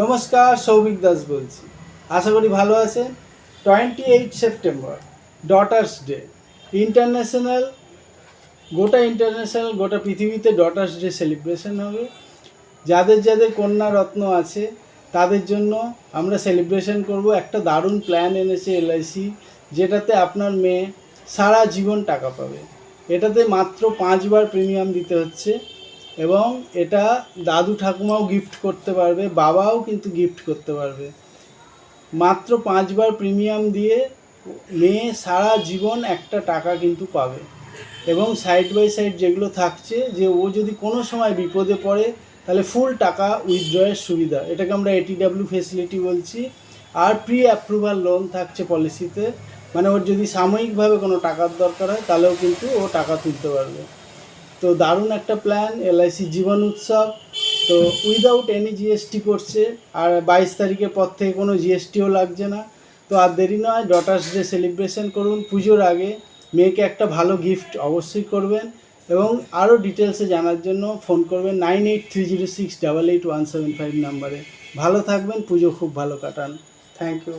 নমস্কার, সৌভিক দাস বলছি। আশা করি ভালো আছেন। 28 সেপ্টেম্বর ডটার্স ডে। ইন্টারন্যাশনাল গোটা পৃথিবীতে ডটার্স ডে সেলিব্রেশন হবে। যাদের যাদের কন্যা রত্ন আছে তাদের জন্য আমরা সেলিব্রেশন করব। একটা দারুণ প্ল্যান এনেছে এলআইসি, যেটাতে আপনার মেয়ে সারা জীবন টাকা পাবে। এটাতে মাত্র 5 বার প্রিমিয়াম দিতে হচ্ছে এবং এটা দাদু ঠাকুমাও গিফট করতে পারবে, বাবাও কিন্তু গিফট করতে পারবে। মাত্র 5 বার প্রিমিয়াম দিয়ে মেয়ে সারা জীবন একটা টাকা কিন্তু পাবে। এবং সাইড বাই সাইড যেগুলো থাকছে, যে ও যদি কোনো সময় বিপদে পড়ে তাহলে ফুল টাকা উইথড্রয়ের সুবিধা, এটাকে আমরা এটিডাব্লিউ ফেসিলিটি বলছি। আর প্রি অ্যাপ্রুভাল লোন থাকছে পলিসিতে, মানে ওর যদি সাময়িকভাবে কোনো টাকার দরকার হয় তাহলেও কিন্তু ও টাকা তুলতে পারবে। তো দারুণ একটা প্ল্যান, এলআইসি জীবন উৎসব। তো উইদাউট এনি জিএসটি করছে, আর 22 তারিখের পর থেকে কোনো জিএসটিও লাগছে না। তো আর দেরি নয়, ডটার্স ডে সেলিব্রেশন করুন। পুজোর আগে মেয়েকে একটা ভালো গিফট অবশ্যই করবেন। এবং আরও ডিটেলসে জানার জন্য ফোন করবেন 9830688175 নাম্বারে। ভালো থাকবেন, পুজো খুব ভালো কাটান। Thank you.